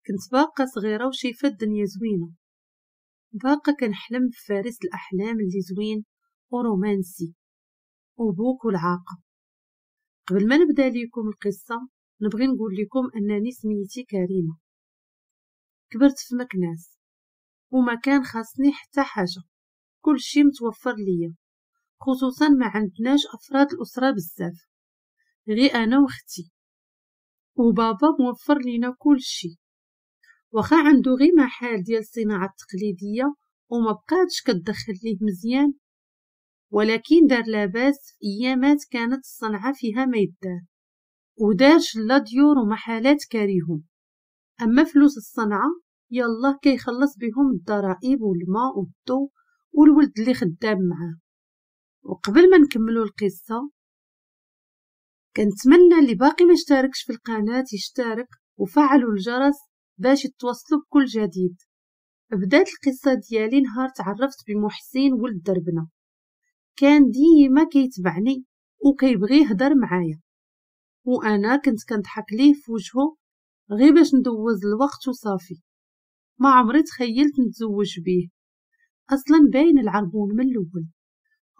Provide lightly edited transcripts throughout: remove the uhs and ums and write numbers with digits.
كنت باقا صغيرة وشايفة الدنيا زوينة، باقا كنحلم بفارس الأحلام اللي زوين ورومانسي وبوك والعاقة. قبل ما نبدا ليكم القصة نبغي نقول لكم أنني سميتي كريمة. كبرت في مكناس وما كان خاصني حتى حاجة، كل شي متوفر ليا، خصوصا ما عندناش أفراد الأسرة بزاف، غير أنا وختي، وبابا موفر لينا كل شي. وخا عنده غير محل ديال الصناعة التقليدية وما بقاتش كتدخل ليه مزيان، ولكن دار لاباس في ايامات كانت الصنعة فيها ما يدار، ودار شلا ديور ومحلات كاريهم. اما فلوس الصنعة يالله كيخلص بهم الضرائب والماء والضو والولد اللي خدام معاه. وقبل ما نكملوا القصة كنتمنى اللي باقي ما اشتركش في القناة يشترك وفعلوا الجرس باش يتوصلوا بكل جديد. بدات القصة ديالي نهار تعرفت بمحسن ولد دربنا، كان ديما كيتبعني وكيبغي يهضر معايا، وانا كنت كنضحك ليه في وجهه غير باش ندوز الوقت وصافي. ما عمري تخيلت نتزوج بيه، اصلا باين العربون من الاول.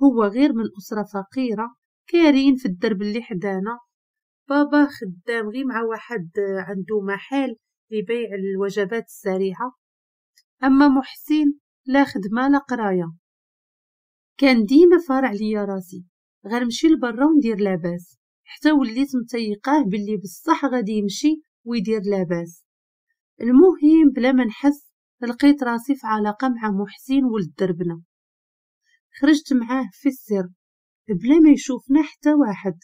هو غير من اسره فقيره كارين في الدرب اللي حدانا، بابا خدام غير مع واحد عنده محل لبيع الوجبات السريعه، اما محسن لا خدمه لا قرايه. كان ديما فارع ليا راسي غنمشي لبرا وندير لاباس، حتى وليت متيقاه باللي بصح غادي يمشي ويدير لاباس. المهم بلا ما نحس لقيت راسي في علاقه مع محسن ولد دربنا. خرجت معاه في السر بلا ما يشوفنا حتى واحد،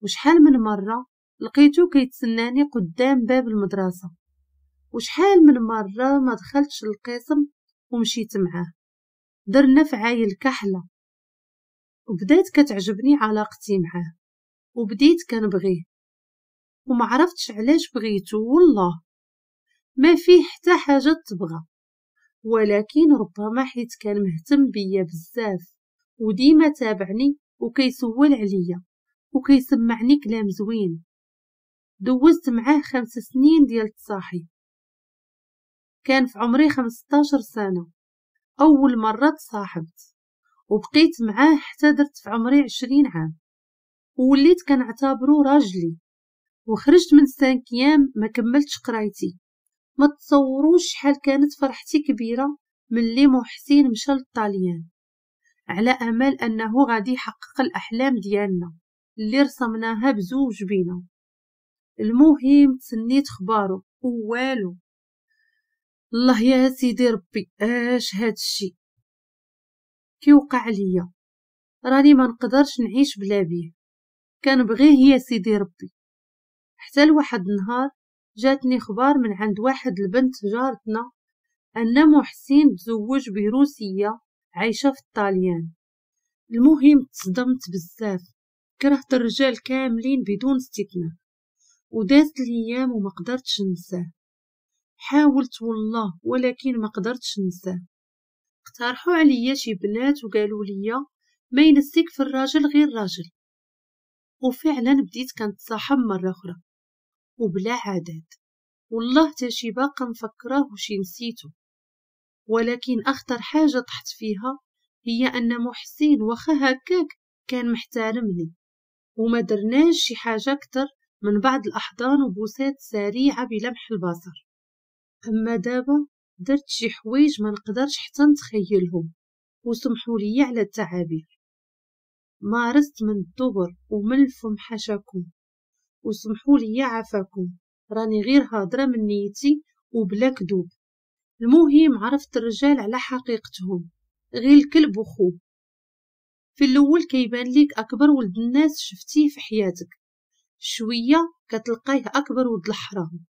وشحال من مره لقيتو كيتسناني قدام باب المدرسه، وشحال من مره ما دخلتش القسم ومشيت معاه. درنا في عايل كحله، وبدات كتعجبني علاقتي معاه، وبديت كنبغيه، وما عرفتش علاش بغيتو. والله ما فيه حتى حاجه تبغى، ولكن ربما حيت كان مهتم بيا بزاف وديما تابعني وكيسول عليا وكيسمعني كلام زوين. دوزت معاه 5 سنين ديال التصاحب. كان في عمري 15 سنه اول مره تصاحبت، وبقيت معاه حتى درت في عمري 20 عام، ووليت كنعتبرو راجلي. وخرجت من 5 ايام ما كملتش قرايتي. ما تصوروش شحال كانت فرحتي كبيره ملي محسن مشى للطاليان على امل انه غادي يحقق الاحلام ديالنا اللي رسمناها بزوج بينا. المهم تسنيت خبارو والو. الله يا سيدي ربي، اش هاد الشي كيوقع ليا؟ راني ما نقدرش نعيش بلا بيه، كنبغيه يا سيدي ربي. حتى لواحد النهار جاتني خبار من عند واحد البنت جارتنا أن محسن تزوج بروسية عايشة في الطاليان. المهم تصدمت بزاف، كرهت الرجال كاملين بدون استثناء، ودازت الأيام وما قدرتش ننساه. حاولت والله ولكن ما قدرتش ننساه. اقترحوا عليا شي بنات وقالوا لي ما ينسيك في الراجل غير راجل، وفعلا بديت كنتصاحب مرة أخرى وبلا عادات. والله تاشي باقا نفكره وشي نسيته، ولكن أخطر حاجة طحت فيها هي أن محسن وخا هكاك كان محترمني، وما درناش شي حاجة أكتر من بعض الأحضان وبوسات سريعة بلمح البصر. أما دابا درت شي حوايج ما نقدرش حتى نتخيلهم، وسمحوا لي على التعابير. مارست من الدبر ومن الفم حاشاكم، وسمحوا لي عافاكم، راني غير هادرة من نيتي وبلا كذوب. المهم عرفت الرجال على حقيقتهم، غير الكلب وخوه. في الاول كيبان ليك اكبر ولد الناس شفتيه في حياتك، شويه كتلقاه اكبر ولد الحرام،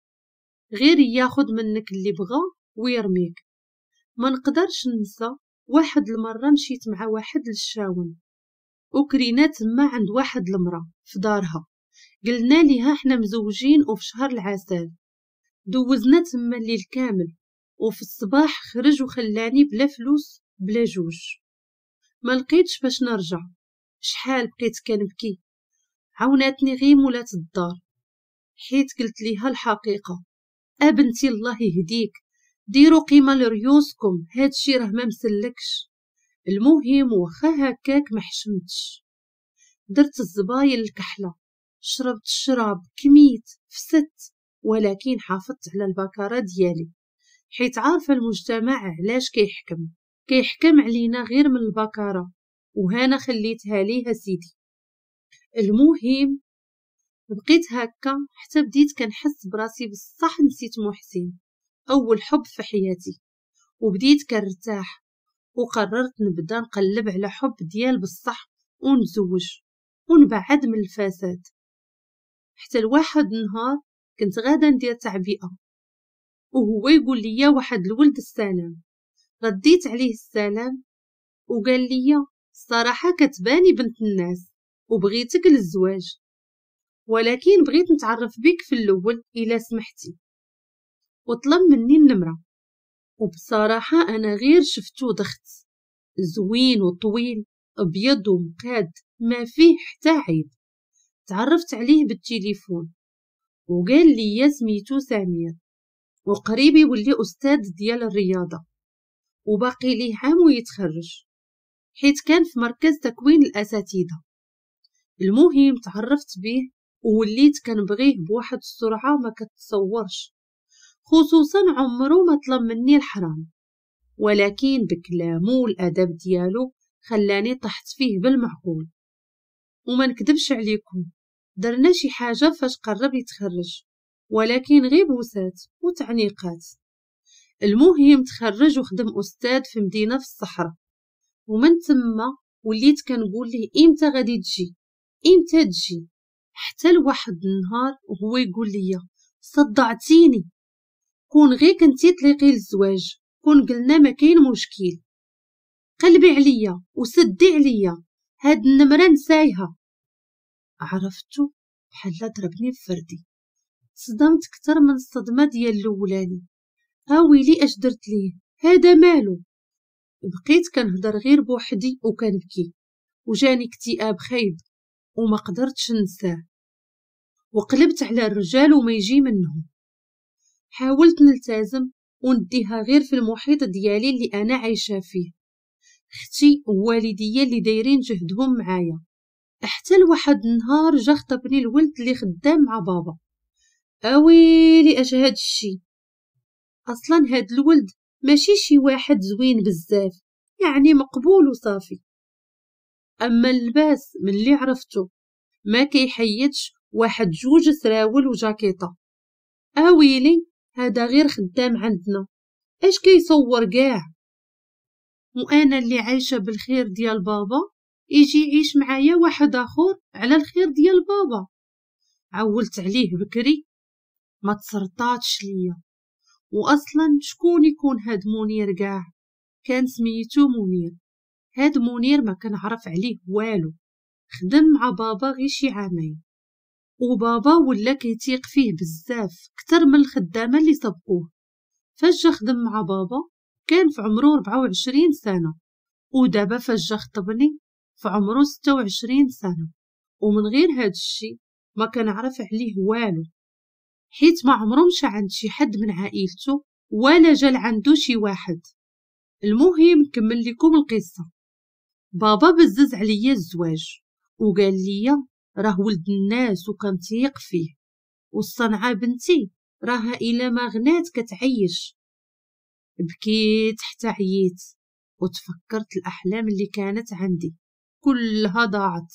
غير ياخد منك اللي بغا ويرميك. ما نقدرش ننسى واحد المره مشيت مع واحد للشاون، وكرينا تما عند واحد المراه في دارها، قلنا ليها احنا مزوجين وفي شهر العسل. دوزنا تما الليل كامل، وفي الصباح خرج وخلاني بلا فلوس بلا جوج. ما لقيتش باش نرجع، شحال بقيت كنبكي. عاوناتني غير مولات الدار، حيت قلت ليها الحقيقة بنتي الله يهديك، ديروا قيمة لريوسكم، هادشي راه ما مسلكش. المهم وخا هكاك ما حشمتش، درت الزبايل الكحلة، شربت الشراب، كميت فسدت، ولكن حافظت على البكارة ديالي، حيت عارفة المجتمع علاش كيحكم علينا غير من البكارة، وهنا خليتها ليه سيدي. المهم بقيت هكا حتى بديت كنحس براسي بصح نسيت محسن، اول حب في حياتي، وبديت كنرتاح، وقررت نبدا نقلب على حب ديال بصح ونتزوج ونبعد من الفساد. حتى لواحد النهار كنت غادا ندير تعبئة، وهو يقول لي واحد الولد السلام. رديت عليه السلام وقال لي الصراحة كتباني بنت الناس وبغيتك للزواج، ولكن بغيت نتعرف بك في الأول إلا سمحتي، وطلب مني النمرة. وبصراحة أنا غير شفتو دخت، زوين وطويل، أبيض ومقاد، ما فيه حتى عيب. تعرفت عليه بالتليفون وقال لي سميتو سمير، وقريب يولي أستاذ ديال الرياضة، وباقي ليه عام ويتخرج، حيت كان في مركز تكوين الأساتذة. المهم تعرفت به ووليت كنبغيه بواحد السرعة ما كتصورش، خصوصا عمرو ما طلب مني الحرام، ولكن بكلامه والأدب ديالو خلاني طحت فيه بالمعقول. وما نكذبش عليكم، درنا شي حاجة فاش قرب يتخرج، ولكن غير بوسات وتعنيقات. المهم تخرج وخدم أستاذ في مدينة في الصحراء، ومن تما وليت كنقول ليه إمتى غادي تجي، إمتى تجي، حتى لواحد النهار وهو يقول لي صدعتيني، كون غير كنتي طليقي للزواج كون قلنا ما كاين مشكل، قلبي عليا وسدي عليا، هاد النمرة نسايها. عرفتو بحال ضربني بفردي، صدمت كتر من الصدمة ديال الاولاني. ويلي اش درت ليه، هذا مالو؟ بقيت كنهضر غير بوحدي وكنبكي، وجاني اكتئاب خايب وما قدرتش ننساه، وقلبت على الرجال وما يجي منهم. حاولت نلتزم ونديها غير في المحيط ديالي اللي انا عايشه فيه، اختي ووالديا اللي دايرين جهدهم معايا، حتى لواحد النهار جا خطبني الولد اللي خدام مع بابا. اويلي اش هاد الشي، اصلا هاد الولد ماشي شي واحد زوين بزاف، يعني مقبول وصافي، اما اللباس من اللي عرفتو ما كيحيدش واحد 2 سراول وجاكيطه. اويلي هذا غير خدام عندنا، اش كيصور كاع، وانا اللي عايشه بالخير ديال بابا يجي يعيش معايا واحد اخر على الخير ديال بابا. عولت عليه بكري ما تصرطاتش ليا، واصلا شكون يكون هاد منير كاع؟ كان سميتو منير. هاد منير ما كنعرف عليه والو، خدم مع بابا غير شي عامين، وبابا ولا كيتيق فيه بزاف كتر من الخدامه اللي سبقوه. فاش جا خدم مع بابا كان في عمره 24 سنه، ودابا فاش جا خطبني في عمره 26 سنه، ومن غير هاد الشي ما كنعرف عليه والو، حيت ما عمره مشى عند شي حد من عائلته ولا جا لعندو شي واحد. المهم نكمل لكم القصه. بابا بزز عليا الزواج وقال لي راه ولد الناس وكنتيق فيه، والصنعة بنتي راها إلا ما غنات كتعيش. بكيت حتى عييت وتفكرت الأحلام اللي كانت عندي كلها ضاعت،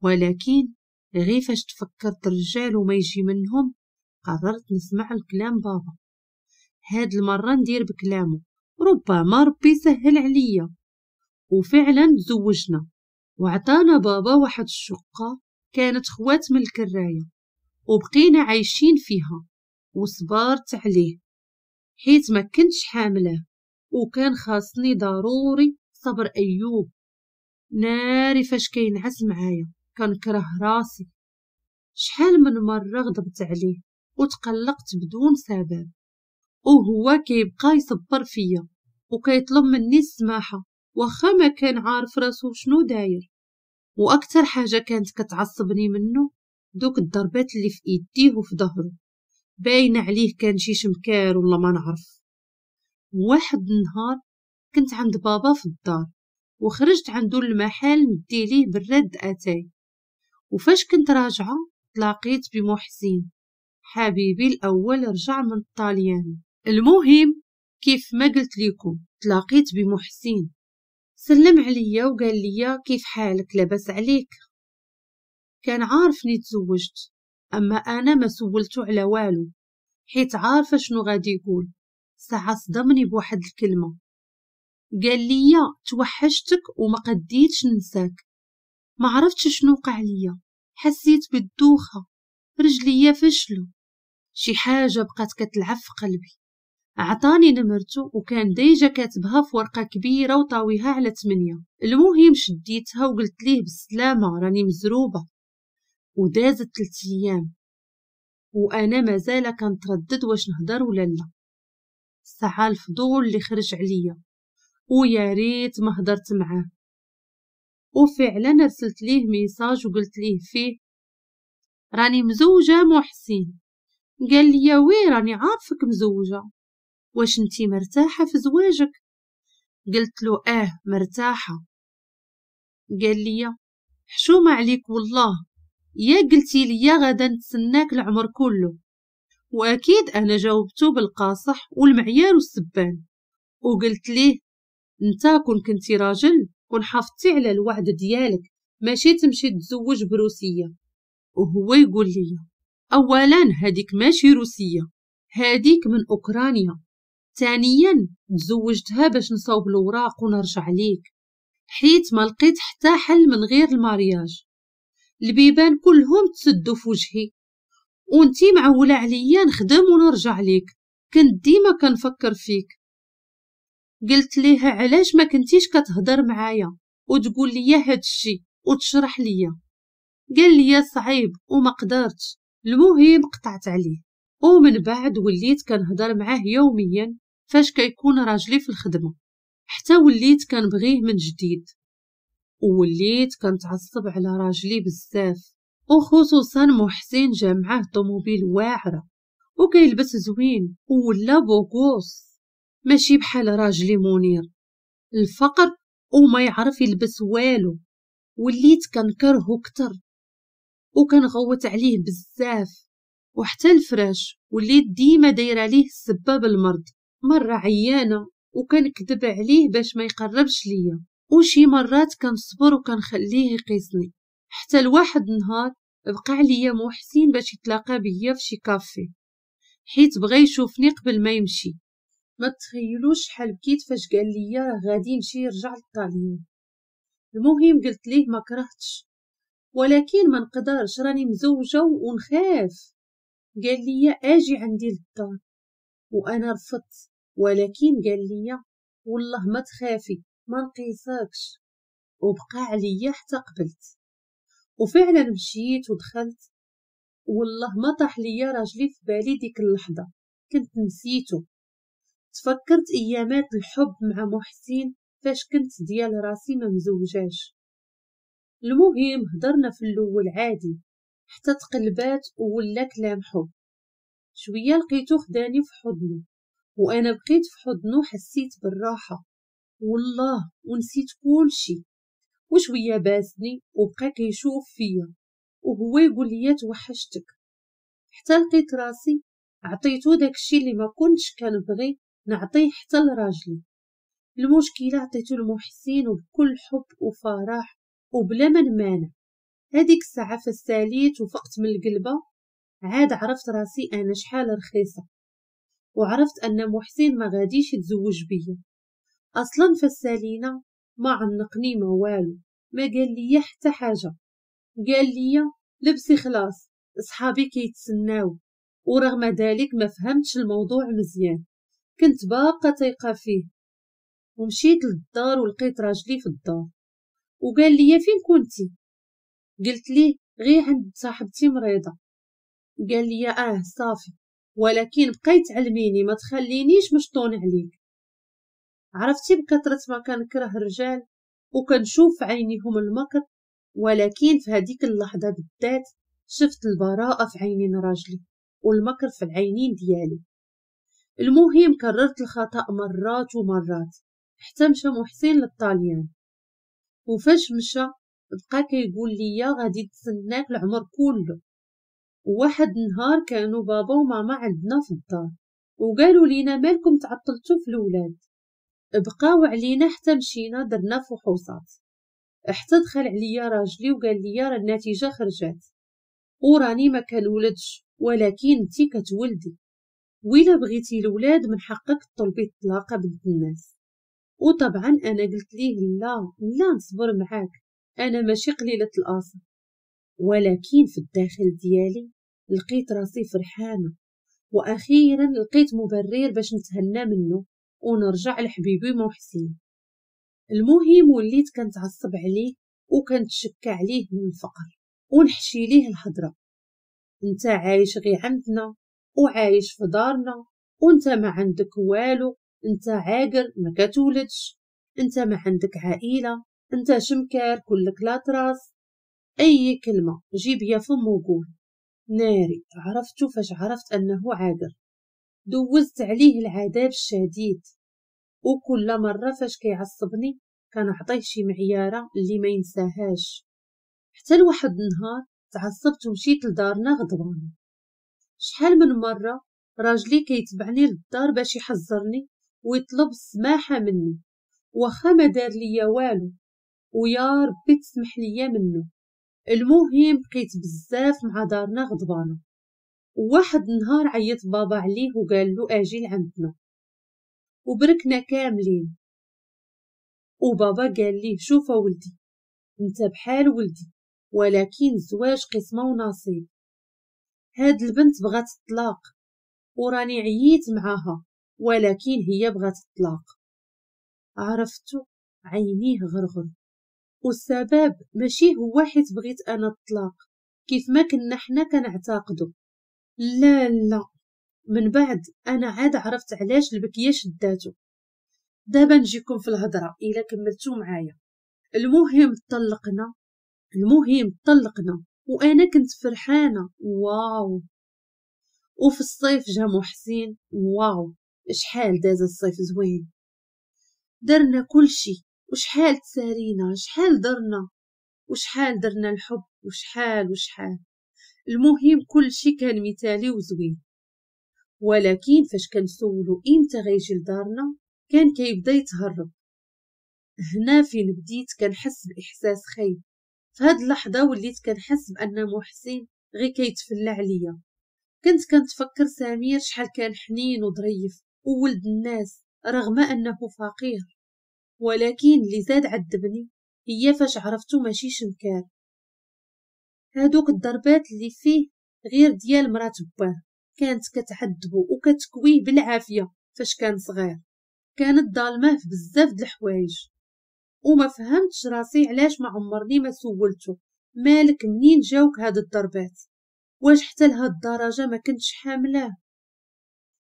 ولكن غير فاش تفكرت الرجال وما يجي منهم قررت نسمع الكلام بابا. هاد المرة ندير بكلامه، ربما ربي يسهل عليا. وفعلا تزوجنا، وعطانا بابا واحد الشقة كانت خوات من الكراية، وبقينا عايشين فيها، وصبرت عليه حيت ما كنتش حامله، وكان خاصني ضروري صبر أيوب. ناري فاش كينعس معايا كنكره راسي، شحال من مرة غضبت عليه وتقلقت بدون سبب، وهو كيبقى يصبر فيا وكيطلب مني السماحة واخا ما كان عارف راسو شنو داير. واكثر حاجة كانت كتعصبني منه دوك الضربات اللي في ايديه وفي ظهره، باين عليه كان شي شمكار ولا ما نعرف. واحد النهار كنت عند بابا في الدار، وخرجت عنده المحل ندي ليه براد اتاي، وفاش كنت راجعه تلاقيت بمحسن حبيبي الاول رجع من الطاليان. المهم كيف ما قلت لكم تلاقيت بمحسن، سلم عليا وقال لي كيف حالك لاباس عليك. كان عارفني تزوجت، اما انا ما سولته على والو حيت عارفه شنو غادي يقول. ساعه صدمني بواحد الكلمه، قال لي توحشتك وما قديتش ننساك. ما عرفتش شنو وقع ليا، حسيت بالدوخه، رجليا فشلوا، شي حاجه بقات كتلعب في قلبي. عطاني نمرته وكان ديجا كاتبها في ورقه كبيره وطاويها على 8. المهم شديتها وقلت ليه بالسلامه راني مزروبه. ودازت 3 ايام وانا مازال كنتردد واش نهضر ولا لا. ساعه الفضول اللي خرج عليا ويا ريت ما هضرت معاه. وفعلا رسلت ليه ميساج وقلت ليه فيه راني مزوجه محسن. قال لي وي راني عارفك مزوجه، واش انتي مرتاحه في زواجك؟ قلت له مرتاحه. قال لي حشومه عليك والله، يا قلتي لي غدا نتسناك العمر كله. واكيد انا جاوبته بالقاصح والمعيار والسبان، وقلت ليه انت كون كنتي راجل كون حافظتي على الوعد ديالك ماشي تمشي تزوج بروسيه. وهو يقول لي اولا هذيك ماشي روسيه، هذيك من اوكرانيا. ثانيا تزوجتها باش نصاوب الوراق ونرجع ليك، حيت ما لقيت حتى حل من غير المارياج. البيبان كلهم تسدوا في وجهي، وانتي معولة عليا نخدم ونرجع ليك، كنت ديما كنفكر فيك. قلت ليه علاش ما كنتيش كتهضر معايا وتقول لي هاد الشي وتشرح ليا؟ قال لي صعيب وما قدرتش. المهم قطعت عليه، ومن بعد وليت كنهضر معاه يوميا فاش كيكون راجلي في الخدمة، حتى وليت كنبغيه من جديد. ووليت كنتعصب على راجلي بزاف، وخصوصا محسن جا معاه طوموبيل واعرة وكيلبس زوين ولا بوغوس، ماشي بحال راجلي منير الفقر وما يعرف يلبس والو. وليت كنكرهو كتر وكنغوت عليه بزاف، وحتى الفراش وليت ديما دايره ليه السباب المرض. مره عيانه وكنكذب عليه باش ما يقربش ليا، وشي مرات كنصبر وكنخليه يقيسني. حتى لواحد نهار بقى عليا محسن باش يتلاقى بيا في شي كافي، حيت بغى يشوفني قبل ما يمشي. ما تخيلوش شحال بكيت فاش قال لي راه غادي يمشي يرجع للطاليان. المهم قلت ليه ما كرهتش، ولكن ما نقدرش راني مزوجه ونخاف. قال لي اجي عندي للدار، وانا رفضت، ولكن قال لي والله ما تخافي ما نقيسكش. وبقى عليا حتى قبلت، وفعلا مشيت ودخلت. والله ما طاح ليا راجلي في بالي ديك اللحظه، كنت نسيته. تفكرت ايامات الحب مع محسن فاش كنت ديال راسي ما مزوجاش. المهم هضرنا في الاول عادي حتى تقلبات وولا كلام حب. شويه لقيتو خداني في حضنه، وانا بقيت في حضنه حسيت بالراحه والله ونسيت كل شي. وشويه باسني وبقى كيشوف فيا وهو يقول لي توحشتك. حتى لقيت راسي عطيتو داكشي اللي ما كنتش كنبغي نعطيه حتى لراجلي. المشكله عطيتو لمحسن وبكل حب وفرح وبلا ما نمانع. هذيك الساعه فساليت وفقت من القلبه، عاد عرفت راسي انا شحال رخيصه، وعرفت ان محسن ما غاديش يتزوج بيا اصلا. فسالينا ما عنقني ما والو، ما قال لي حتى حاجه. قال لي لبسي خلاص اصحابي كيتسناو. ورغم ذلك ما فهمتش الموضوع مزيان، كنت باقا تايقه فيه. ومشيت للدار ولقيت راجلي في الدار، وقال لي فين كنتي؟ قلت ليه غير عند صاحبتي مريضه. قال لي صافي، ولكن بقيت علميني ما تخلينيش مشطون عليك. عرفتي بكثرة ما كنكره الرجال وكنشوف عينيهم المكر، ولكن في هذيك اللحظة بالذات شفت البراءة في عينين راجلي والمكر في العينين ديالي. المهم كررت الخطأ مرات ومرات حتى مشى محسن للطاليان، وفاش مشى بقى كيقول لي غادي نتسناك العمر كله. وواحد النهار كانوا بابا وماما عندنا في الدار وقالوا لينا مالكم تعطلتوا في الولاد. بقاو علينا حتى مشينا درنا فحوصات، حتى دخل عليا راجلي وقال لي راه النتيجة خرجات وراني ما كنولدش، ولكن انتي كتولدي، وإلا بغيتي الولاد من حقك طلبي الطلاق بنت الناس. وطبعا انا قلت ليه لا نصبر معاك، انا ماشي قليلة الاصل. ولكن في الداخل ديالي لقيت راسي فرحانة، واخيرا لقيت مبرر باش نتهنى منه ونرجع لحبيبي محسن. المهم وليت كنتعصب عليه وكنتشكى عليه من الفقر ونحشي ليه الهضره. انت عايش غير عندنا وعايش في دارنا وانت ما عندك والو، انت عاقر ما كتولدش، انت ما عندك عائله، انت شمكار كلك لا تراس. اي كلمه جيب يا فم وقول. ناري عرفتو فاش عرفت انه عاقر، دوزت عليه العذاب الشديد، وكل مره فاش كيعصبني كنعطيه شي معياره اللي ما ينساهاش. حتى لواحد النهار تعصبت ومشيت لدارنا غضبانه. شحال من مره راجلي كيتبعني للدار باش يحذرني ويطلب السماحه مني واخا ما دار ليا والو، ويا ربي تسمح ليا منه. المهم بقيت بزاف مع دارنا غضبانه. وواحد النهار عيط بابا عليه وقال له اجي لعندنا، وبركنا كاملين. وبابا قال ليه شوف ولدي، انت بحال ولدي، ولكن الزواج قسمه ونصيب. هاد البنت بغات الطلاق وراني عييت معاها، ولكن هي بغات الطلاق. عرفتو عينيه غرغر، والسبب ماشي هو حيت بغيت انا الطلاق كيف ما كنا حنا كنعتقدو. لا من بعد انا عاد عرفت علاش البكيه شداتو. دابا نجيكم في الهضره الا كملتو معايا. المهم طلقنا وانا كنت فرحانه واو. وفي الصيف جا محسن، واو شحال داز الصيف زوين، درنا كل شي، وشحال تسارينا، شحال درنا الحب، وشحال. المهم كل شي كان مثالي وزوين. ولكن فاش كنسولو امتى غيجي لدارنا كان كيبدا يتهرب. هنا فين بديت كنحس باحساس خايب. في هاد اللحظه وليت كنحس بان محسن غير كيتفلى عليا. كنت كنتفكر سمير شحال كان حنين وظريف وولد الناس رغم انه فقير. ولكن اللي زاد عذبني هي فاش عرفتو ماشي شمكار. هادوك الضربات اللي فيه غير ديال مرات باه، كانت كتعذبو وكتكويه بالعافيه. فاش كان صغير كانت ظالماه في بزاف د الحوايج، وما فهمتش راسي علاش ما عمرني ما سولته مالك منين جاوك هاد الضربات، واش حتى لهاد الدرجه ما كنتش حاملاه.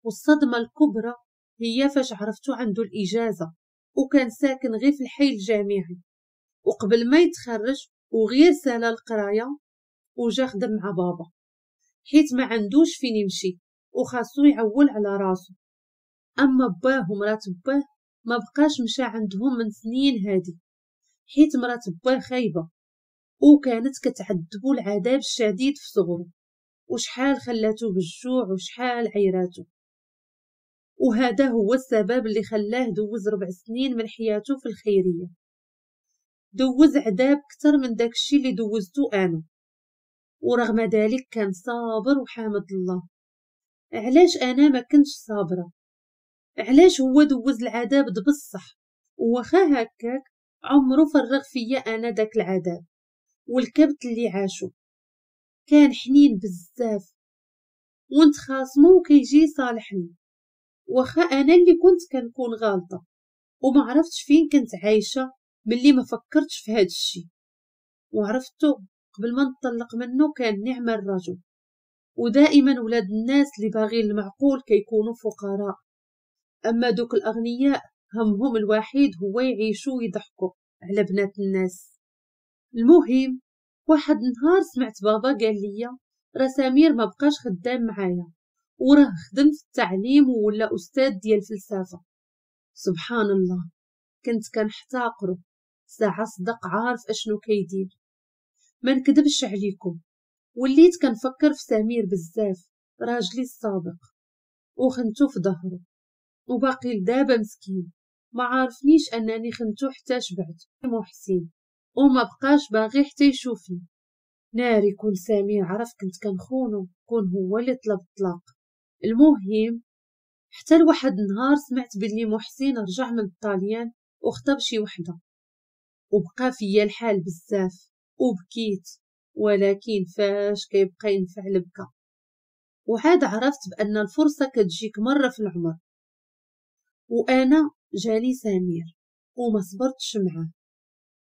والصدمه الكبرى هي فاش عرفتو عنده الاجازه وكان ساكن غير في الحي الجامعي، وقبل ما يتخرج وغير سالا القرايه وجا خدم مع بابا حيت ما عندوش فين يمشي وخاصو يعول على راسو. اما باه ومرات باه ما بقاش مشى عندهم من سنين هادي حيت مرات باه خايبه وكانت كتعذبو العذاب الشديد في صغره، وشحال خلاتو بالجوع وشحال عيراتو. وهذا هو السبب اللي خلاه دوز 4 سنين من حياته في الخيريه. دوز عذاب كتر من داكشي اللي دوزتو انا، ورغم ذلك كان صابر وحامد الله. علاش انا ما كنتش صابره؟ علاش هو دوز العذاب بصح وخا هكاك عمرو فرغ فيا انا داك العذاب والكبت اللي عاشو. كان حنين بزاف ونتخاصمو وكيجي صالحني، وخا انا اللي كنت كنكون غالطه وما عرفتش فين كنت عايشه ملي ما فكرتش في هاد الشي. وعرفتو قبل ما نطلق منه كان نعم الرجل. ودائما ولاد الناس اللي باغين المعقول كيكونوا فقراء، اما دوك الاغنياء همهم الوحيد هو يعيشوا ويضحكوا على بنات الناس. المهم واحد نهار سمعت بابا قال لي راه سمير ما بقاش خدام معايا وراه خدم في التعليم ولا أستاذ ديال الفلسفة. سبحان الله، كنت كنحتاقرو ساعة صدق عارف أشنو كيدير. ما نكذبش عليكم، وليت كنفكر في سمير بزاف، راجلي السابق، وخنتو في ظهرو، وباقي لدابا مسكين ما عارفنيش أنني خنتو حتى شبعت محسن، وما بقاش باغي حتى يشوفني. ناري كون سمير عرف كنت كنخونو، كون هو اللي طلب الطلاق. المهم حتى لواحد النهار سمعت بلي محسن رجع من الطاليان وخطب شي وحده، وبقى فيا الحال بزاف وبكيت، ولكن فاش كيبقى ينفع البكا. وعاد عرفت بأن الفرصة كتجيك مرة في العمر، وأنا جاني سمير وما صبرتش معاه،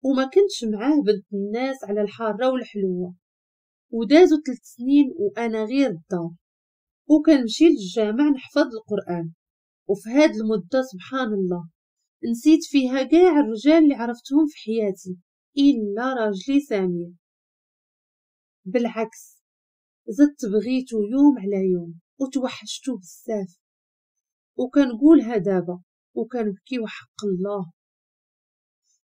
وما كنتش معاه بنت الناس على الحارة والحلوة. ودازو 3 سنين وأنا غير الدار، وكنمشي للجامع نحفظ القرآن. وفي هاد المدة سبحان الله نسيت فيها كاع الرجال اللي عرفتهم في حياتي إلا راجلي سمير. بالعكس، زدت بغيتو يوم على يوم وتوحشتو بزاف، وكنقولها دابا وكنبكي وحق الله،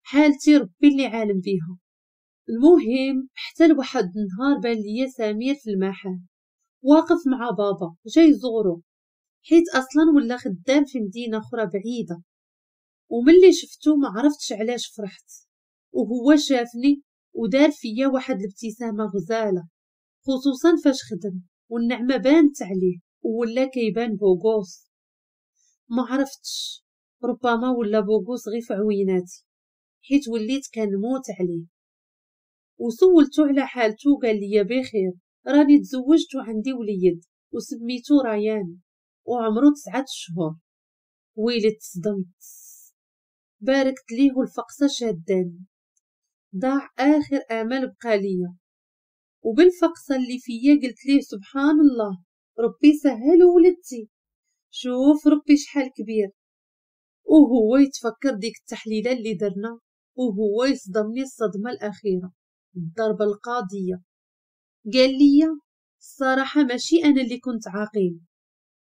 حالتي ربي اللي عالم بيها. المهم حتى لواحد النهار بان ليا سمير في المحل واقف مع بابا جاي يزورو، حيت اصلا ولا خدام في مدينه اخرى بعيده. وملي شفتو ما عرفتش علاش فرحت، وهو شافني ودار فيا واحد الابتسامه غزاله، خصوصا فاش خدم والنعمه بانت عليه ولا كيبان بوغوس. ما عرفتش، ربما ولا بوغوس غير في عويناتي، حيت وليت كنموت عليه. وسولتو على حالتو، قال لي بخير، راني تزوجت وعندي وليد وسميتو ريان وعمرو 9 شهور. ويلي تصدمت، باركت ليه والفقصة شاداني، ضاع آخر آمل بقى ليا. وبالفقصة اللي فيا قلت ليه سبحان الله، ربي سهل ولدتي، شوف ربي شحال كبير. وهو يتفكر ديك التحليلة اللي درنا، وهو يصدمني الصدمة الأخيرة، الضربة القاضية. قال لي الصراحة ماشي أنا اللي كنت عاقين،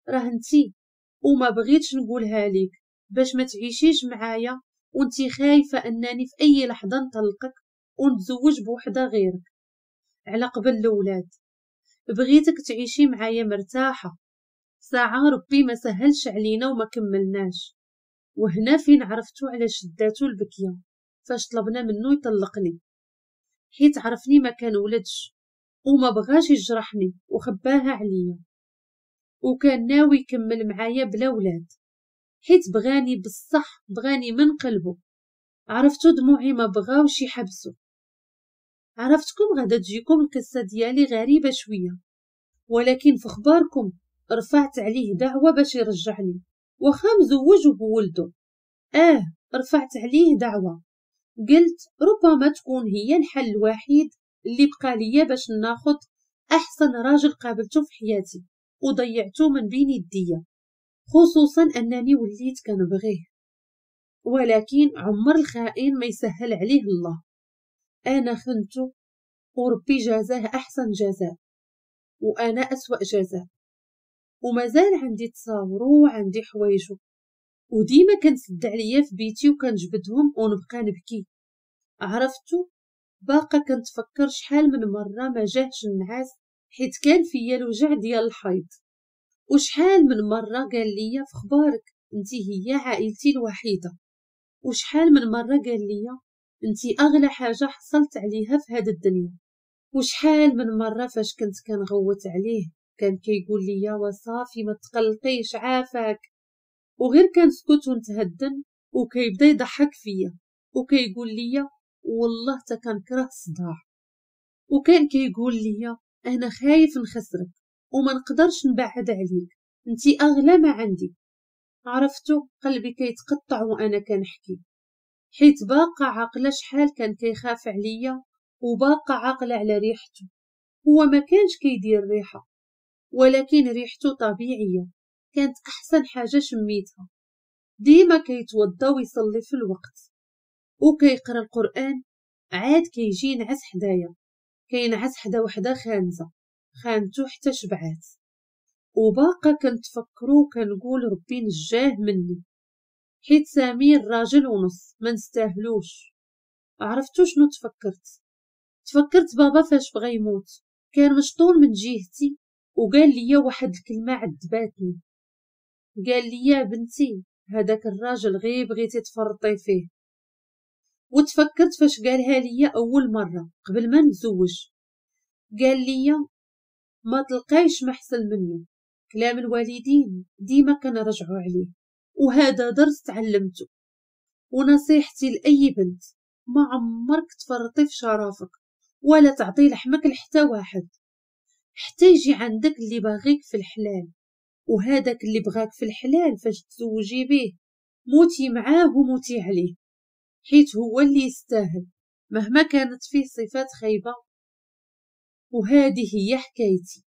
راه انتي، وما بغيتش نقولها ليك باش ما تعيشيش معايا وانتي خايفة أنني في أي لحظة نطلقك ونتزوج بوحدة غيرك على قبل الأولاد. بغيتك تعيشي معايا مرتاحة. ساعة ربي ما سهلش علينا وما كملناش، وهنا فين عرفتو على شداتو البكية فاش طلبنا منو يطلقني، حيت عرفني ما كان ولدش وما بغاش يجرحني وخباها عليا، وكان ناوي يكمل معايا بلا ولاد، حيت بغاني بصح، بغاني من قلبه. عرفتو دموعي ما بغاوش يحبسوا. عرفتكم غادا تجيكم القصة ديالي غريبة شوية، ولكن في خباركم رفعت عليه دعوة باش يرجعني وخا مزوج بولده. رفعت عليه دعوة، قلت ربما تكون هي الحل الوحيد اللي بقى ليا باش ناخد احسن راجل قابلته في حياتي وضيعته من بين يديا، خصوصا انني وليت كنبغيه. ولكن عمر الخائن ما يسهل عليه الله. انا خنته وربي جازاه احسن جزاء، وانا اسوأ جزاء، ومازال عندي تصاورو وعندي حوايجو، وديما كنسد عليا في بيتي وكنجبدهم ونبقى نبكي. عرفتو باقا كنتفكر شحال من مرة ما جاهش النعاس حيت كان فيا الوجع ديال الحيض، وشحال من مرة قال لي في خبارك انتي هي عائلتي الوحيدة، وشحال من مرة قال لي انتي اغلى حاجة حصلت عليها في هاد الدنيا. وشحال من مرة فاش كنت كنغوت عليه كان كيقول لي وصافي ما تقلقيش عافاك، وغير كنسكت ونتهدن وكيبدا يضحك فيا وكيقول لي والله تا كنكره الصداع، وكان كيقول لي انا خايف نخسرك وما نقدرش نبعد عليك، انتي اغلى ما عندي. عرفتو قلبي كيتقطع وانا كنحكي، حيت باقا عاقله شحال كان كيخاف عليا، وباقا عاقله على ريحته. هو ما كانش كيدير ريحه، ولكن ريحته طبيعيه، كانت احسن حاجه شميتها. ديما كيتوضا ويصلي في الوقت وكيقرا القران، عاد كيجي ينعس حدايا، كينعس حدا وحده خانزه خانتو حتى شبعات، وباقا كنتفكرو كنقول ربي نجاه مني، حيت سمير راجل ونص ما نستاهلوش. عرفتو شنو تفكرت بابا فاش بغا يموت كان مشطون من جهتي، وقال لي واحد الكلمة عذباتني. قال لي بنتي هذاك الراجل غير بغيتي تفرطي فيه. وتفكرت فاش قالها لي اول مرة قبل ما نتزوج، قال لي ما تلقايش محسن منه. كلام الوالدين ديما كنرجعوا عليه، وهذا درس تعلمته. ونصيحتي لأي بنت، ما عمرك تفرطي في شرفك ولا تعطي لحمك لحتى واحد، حتى يجي عندك اللي باغيك في الحلال، وهذاك اللي بغاك في الحلال فاش تزوجي به موتي معاه وموتي عليه، حيت هو اللي يستاهل مهما كانت فيه صفات خايبة. وهذه هي حكايتي.